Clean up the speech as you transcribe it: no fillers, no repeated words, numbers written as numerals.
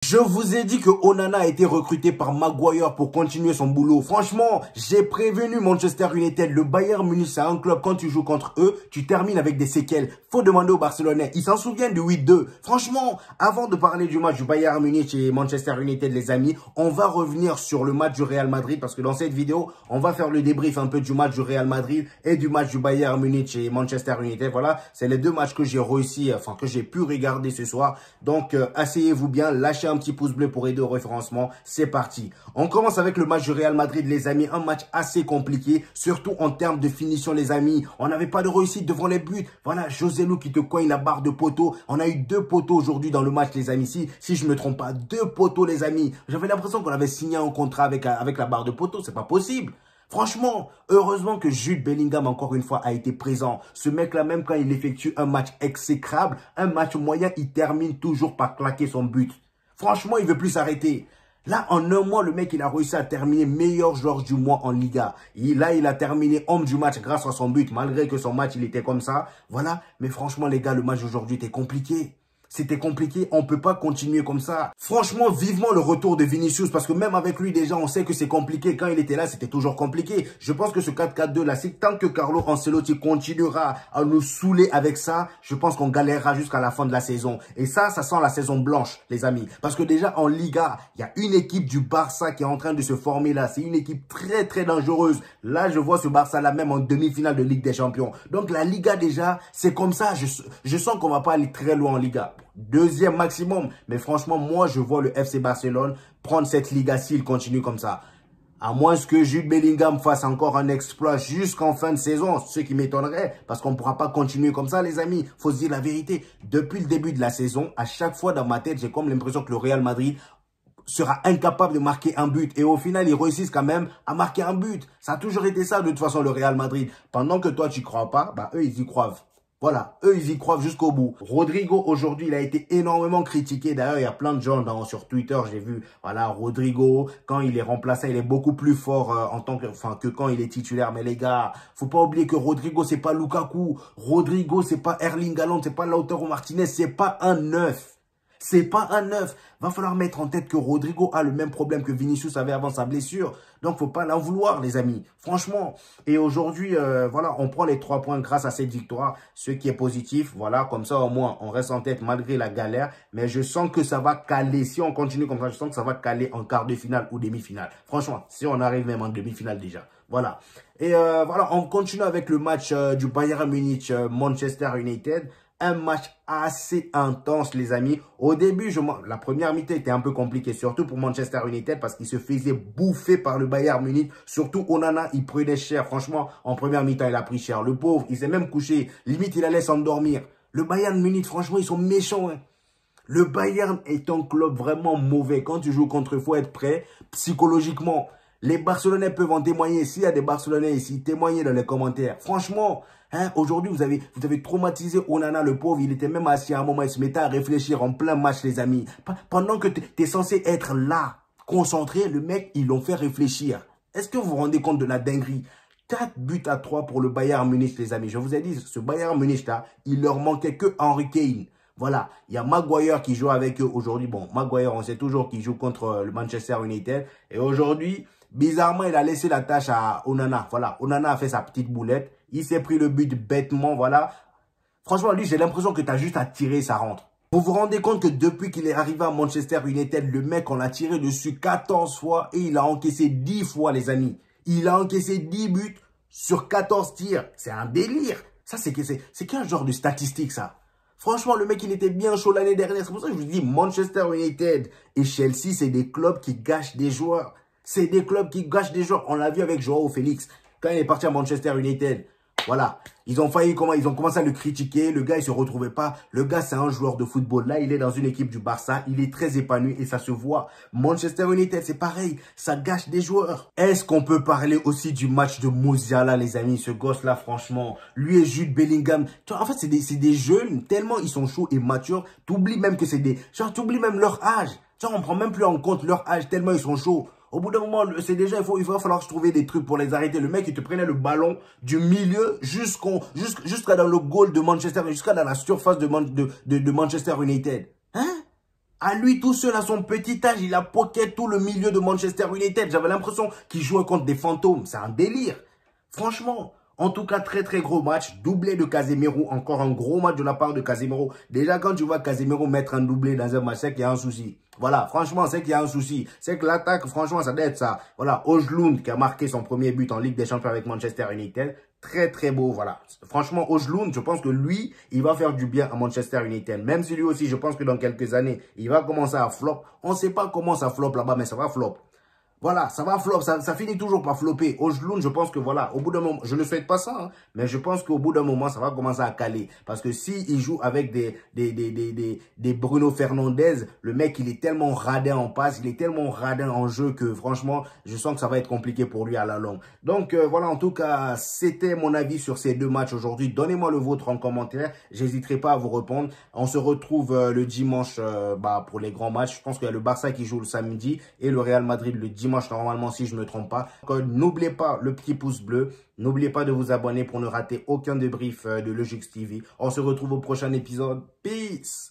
Je vous ai dit que Onana a été recruté par Maguire pour continuer son boulot. Franchement, j'ai prévenu Manchester United. Le Bayern Munich, c'est un club, quand tu joues contre eux, tu termines avec des séquelles. Faut demander aux Barcelonais. Ils s'en souviennent du 8-2. Franchement, avant de parler du match du Bayern Munich et Manchester United, les amis, on va revenir sur le match du Real Madrid parce que dans cette vidéo, on va faire le débrief un peu du match du Real Madrid et du match du Bayern Munich et Manchester United. Voilà, c'est les deux matchs que j'ai réussi, que j'ai pu regarder ce soir. Donc, asseyez-vous bien, lâchez un petit pouce bleu pour aider au référencement. C'est parti. On commence avec le match du Real Madrid, les amis. Un match assez compliqué, surtout en termes de finition, les amis. On n'avait pas de réussite devant les buts. Voilà, Joselu qui te coigne la barre de poteau. On a eu 2 poteaux aujourd'hui dans le match, les amis. Si je me trompe pas, 2 poteaux, les amis. J'avais l'impression qu'on avait signé un contrat avec la barre de poteau. C'est pas possible. Franchement, heureusement que Jude Bellingham, encore une fois, a été présent. Ce mec-là, même quand il effectue un match exécrable, un match moyen, il termine toujours par claquer son but. Franchement, il veut plus s'arrêter. Là, en un mois, le mec, il a réussi à terminer meilleur joueur du mois en Liga. Il a terminé homme du match grâce à son but, malgré que son match, il était comme ça. Voilà. Mais franchement, les gars, le match d'aujourd'hui était compliqué. C'était compliqué, on peut pas continuer comme ça. Franchement, vivement le retour de Vinicius, parce que même avec lui déjà, on sait que c'est compliqué. Quand il était là, c'était toujours compliqué. Je pense que ce 4-4-2 là, c'est tant que Carlo Ancelotti continuera à nous saouler avec ça, je pense qu'on galérera jusqu'à la fin de la saison. Et ça sent la saison blanche, les amis. Parce que déjà en Liga, il y a une équipe du Barça qui est en train de se former là. C'est une équipe très très dangereuse. Là, je vois ce Barça là même en demi-finale de Ligue des Champions. Donc la Liga déjà, c'est comme ça. Je sens qu'on va pas aller très loin en Liga. Deuxième maximum. Mais franchement, moi, je vois le FC Barcelone prendre cette Liga s'il continue comme ça. À moins que Jude Bellingham fasse encore un exploit jusqu'en fin de saison. Ce qui m'étonnerait. Parce qu'on ne pourra pas continuer comme ça, les amis. Faut se dire la vérité. Depuis le début de la saison, à chaque fois dans ma tête, j'ai comme l'impression que le Real Madrid sera incapable de marquer un but. Et au final, ils réussissent quand même à marquer un but. Ça a toujours été ça, de toute façon, le Real Madrid. Pendant que toi, tu ne crois pas, bah, eux, ils y croient. Voilà, eux, ils y croient jusqu'au bout. Rodrigo, aujourd'hui, il a été énormément critiqué. D'ailleurs, il y a plein de gens sur Twitter, j'ai vu, voilà, Rodrigo, quand il est remplaçant, il est beaucoup plus fort que quand il est titulaire. Mais les gars, faut pas oublier que Rodrigo, c'est pas Lukaku. Rodrigo, c'est pas Erling Haaland, c'est pas Lautaro Martinez, c'est pas un neuf. C'est pas un neuf. Va falloir mettre en tête que Rodrigo a le même problème que Vinicius avait avant sa blessure. Donc, faut pas l'en vouloir, les amis. Franchement. Et aujourd'hui, voilà, on prend les 3 points grâce à cette victoire. Ce qui est positif. Voilà, comme ça, au moins, on reste en tête malgré la galère. Mais je sens que ça va caler. Si on continue comme ça, je sens que ça va caler en quart de finale ou demi-finale. Franchement, si on arrive même en demi-finale déjà. Voilà. Et voilà, on continue avec le match du Bayern Munich, Manchester United. Un match assez intense, les amis. Au début, la première mi-temps était un peu compliquée, surtout pour Manchester United, parce qu'il se faisait bouffer par le Bayern Munich. Surtout Onana, il prenait cher. Franchement, en première mi-temps, il a pris cher. Le pauvre, il s'est même couché. Limite, il allait s'endormir. Le Bayern Munich, franchement, ils sont méchants. Hein. Le Bayern est un club vraiment mauvais. Quand tu joues contre eux, il faut être prêt psychologiquement. Les Barcelonais peuvent en témoigner. S'il y a des Barcelonais ici, témoignez dans les commentaires. Franchement, hein, aujourd'hui, vous avez traumatisé Onana, le pauvre. Il était même assis à un moment, il se mettait à réfléchir en plein match, les amis. Pendant que tu es censé être là, concentré, le mec, ils l'ont fait réfléchir. Est-ce que vous vous rendez compte de la dinguerie? 4-3 pour le Bayern Munich, les amis. Je vous ai dit, ce Bayern Munich-là, il leur manquait que Harry Kane. Voilà, il y a Maguire qui joue avec eux aujourd'hui. Bon, Maguire, on sait toujours qu'il joue contre le Manchester United. Et aujourd'hui, bizarrement, il a laissé la tâche à Onana. Voilà, Onana a fait sa petite boulette. Il s'est pris le but bêtement, voilà. Franchement, lui, j'ai l'impression que tu as juste à tirer, ça rentre. Vous vous rendez compte que depuis qu'il est arrivé à Manchester United, le mec, on l'a tiré dessus 14 fois et il a encaissé 10 fois, les amis. Il a encaissé 10 buts sur 14 tirs. C'est un délire. Ça, c'est quel genre de statistique, ça? Franchement, le mec, il était bien chaud l'année dernière. C'est pour ça que je vous dis, Manchester United et Chelsea, c'est des clubs qui gâchent des joueurs. C'est des clubs qui gâchent des joueurs. On l'a vu avec Joao Félix. Quand il est parti à Manchester United, voilà. Ils ont commencé à le critiquer. Le gars, il se retrouvait pas. Le gars, c'est un joueur de football. Là, il est dans une équipe du Barça. Il est très épanoui et ça se voit. Manchester United, c'est pareil. Ça gâche des joueurs. Est-ce qu'on peut parler aussi du match de Musiala, les amis? Ce gosse-là, franchement. Lui et Jude Bellingham. En fait, c'est des jeunes. Tellement ils sont chauds et matures. T'oublies même que c'est t'oublies même leur âge. On prend même plus en compte leur âge tellement ils sont chauds. Au bout d'un moment, c'est déjà, il va falloir se trouver des trucs pour les arrêter. Le mec, il te prenait le ballon du milieu jusqu'à dans le goal de Manchester, jusqu'à dans la surface de Manchester United. Hein? À lui tout seul, à son petit âge, il a pocket tout le milieu de Manchester United. J'avais l'impression qu'il jouait contre des fantômes. C'est un délire. Franchement, en tout cas, très très gros match. Doublé de Casemiro. Encore un gros match de la part de Casemiro. Déjà, quand tu vois Casemiro mettre un doublé dans un match, c'est qu'il y a un souci. Voilà, franchement, c'est qu'il y a un souci. C'est que l'attaque, franchement, ça doit être ça. Voilà, Højlund qui a marqué son premier but en Ligue des Champions avec Manchester United. Très très beau, voilà. Franchement, Højlund, je pense que lui, il va faire du bien à Manchester United. Même si lui aussi, je pense que dans quelques années, il va commencer à flop. On ne sait pas comment ça flop là-bas, mais ça va flop. Voilà, ça va flop, ça finit toujours par flopper. Højlund, je pense que voilà, au bout d'un moment, je ne souhaite pas ça, hein, mais je pense qu'au bout d'un moment, ça va commencer à caler. Parce que s'il joue avec des Bruno Fernandes, le mec, il est tellement radin en passe, il est tellement radin en jeu que franchement, je sens que ça va être compliqué pour lui à la longue. Donc voilà, en tout cas, c'était mon avis sur ces deux matchs aujourd'hui. Donnez-moi le vôtre en commentaire, j'hésiterai pas à vous répondre. On se retrouve le dimanche pour les grands matchs. Je pense qu'il y a le Barça qui joue le samedi et le Real Madrid le dimanche normalement si je ne me trompe pas. N'oubliez pas le petit pouce bleu. N'oubliez pas de vous abonner pour ne rater aucun débrief de Logix TV. On se retrouve au prochain épisode. Peace!